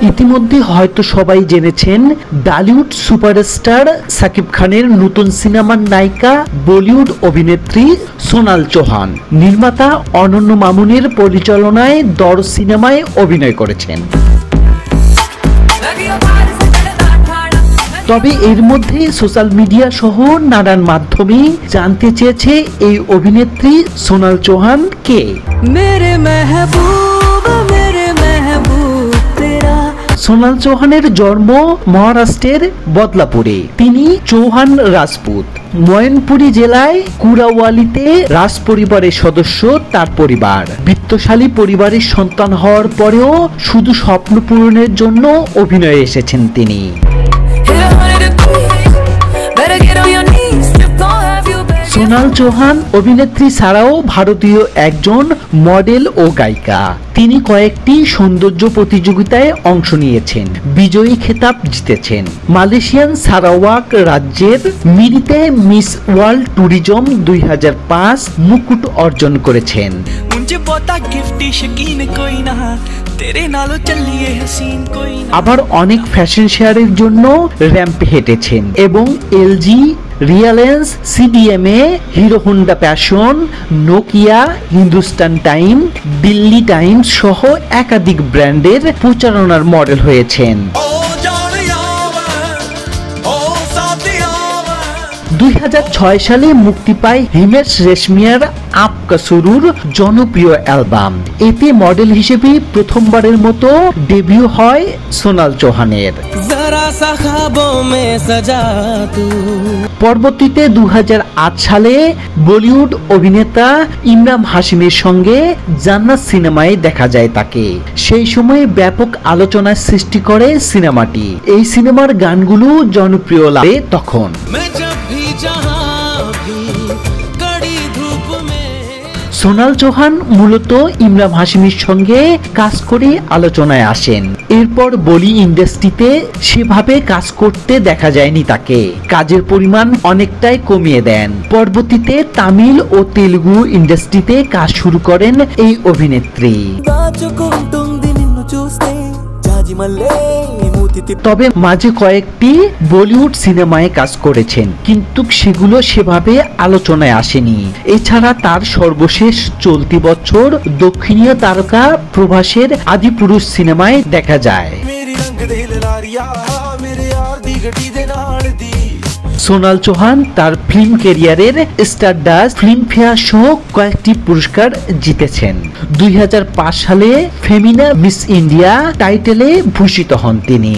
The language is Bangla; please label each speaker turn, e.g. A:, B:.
A: ইতিমধ্যে হয়তো সবাই জেনেছেন বলিউড সুপারস্টার সাকিব খানের নতুন সিনেমার নায়িকা বলিউড অভিনেত্রী সোনাল চৌহান নির্মাতা অনন্য মামুনের পরিচালনায় দরদ সিনেমায় অভিনয় করেছেন। তবে এর মধ্যে সোশ্যাল মিডিয়া সহ নানান মাধ্যমে জানতে চেয়েছে এই অভিনেত্রী সোনাল চৌহান কে। সোনাল চৌহানের জন্ম মহারাষ্ট্রের বদলাপুরে। তিনি চৌহান রাজপুত। ময়নপুরী জেলায় কুরাওয়ালিতে রাজ পরিবারের সদস্য তার পরিবার। বিত্তশালী পরিবারের সন্তান হওয়ার পরেও শুধু স্বপ্ন পূরণের জন্য অভিনয়ে এসেছেন তিনি। সোনাল চৌহান অভিনেত্রী ছাড়াও ভারতীয় একজন মডেল ও গায়িকা। তিনি কয়েকটি সৌন্দর্য প্রতিযোগিতায় অংশ নিয়েছেন, বিজয়ী খেতাব জিতেছেন। মালয়েশিয়ান সারাওয়াক রাজ্যের মিরিতে মিস ওয়ার্ল্ড ট্যুরিজম 2005 মুকুট অর্জন করেছেন। আবার অনেক ফ্যাশন শেয়ারের জন্য র্যাম্পে হেঁটেছেন এবং LG, Reliance, CDMA, hero Honda passion, Nokia, Hindustan time, Delhi Times সহ একাধিক ব্র্যান্ডের প্রচারণার মডেল হয়েছেন। 2006 সালে মুক্তি পায় হিমেশ রেশমিয়ার আপকা সুরুর জনপ্রিয় অ্যালবাম। এতে মডেল হিসেবে প্রথমবারের মতো ডেবিউ হয় সোনাল চৌহানের। পরবর্তীতে 2008 সালে বলিউড অভিনেতা ইমরান হাশিমের সঙ্গে জান্নাত সিনেমায় দেখা যায় তাকে। সেই সময় ব্যাপক আলোচনার সৃষ্টি করে সিনেমাটি। এই সিনেমার গানগুলো জনপ্রিয় লাগে তখন। সোনাল চৌহান মূলত ইমরান হাশিমের সঙ্গে কাজ করে আলোচনায় আসেন। এরপর বলি ইন্ডাস্ট্রিতে সেভাবে কাজ করতে দেখা যায়নি তাকে। কাজের পরিমাণ অনেকটাই কমিয়ে দেন। পরবর্তীতে তামিল ও তেলুগু ইন্ডাস্ট্রিতে কাজ শুরু করেন এই অভিনেত্রী। তবে মাঝে কয়েকটি বলিউড সিনেমায় কাজ করেছেন, কিন্তু সেগুলো সেভাবে আলোচনায় আসেনি। এছাড়া তার সর্বশেষ চলতি বছর দক্ষিণীয় তারকা প্রভাসের আদিপুরুষ সিনেমায় দেখা যায়। সোনাল চৌহান তার ফিল্ম ক্যারিয়ারের স্টারডাস্ট, ফিল্মফেয়ার সহ কয়েকটি পুরস্কার জিতেছেন। 2005 সালে ফেমিনা মিস ইন্ডিয়া টাইটেলে ভূষিত হন তিনি।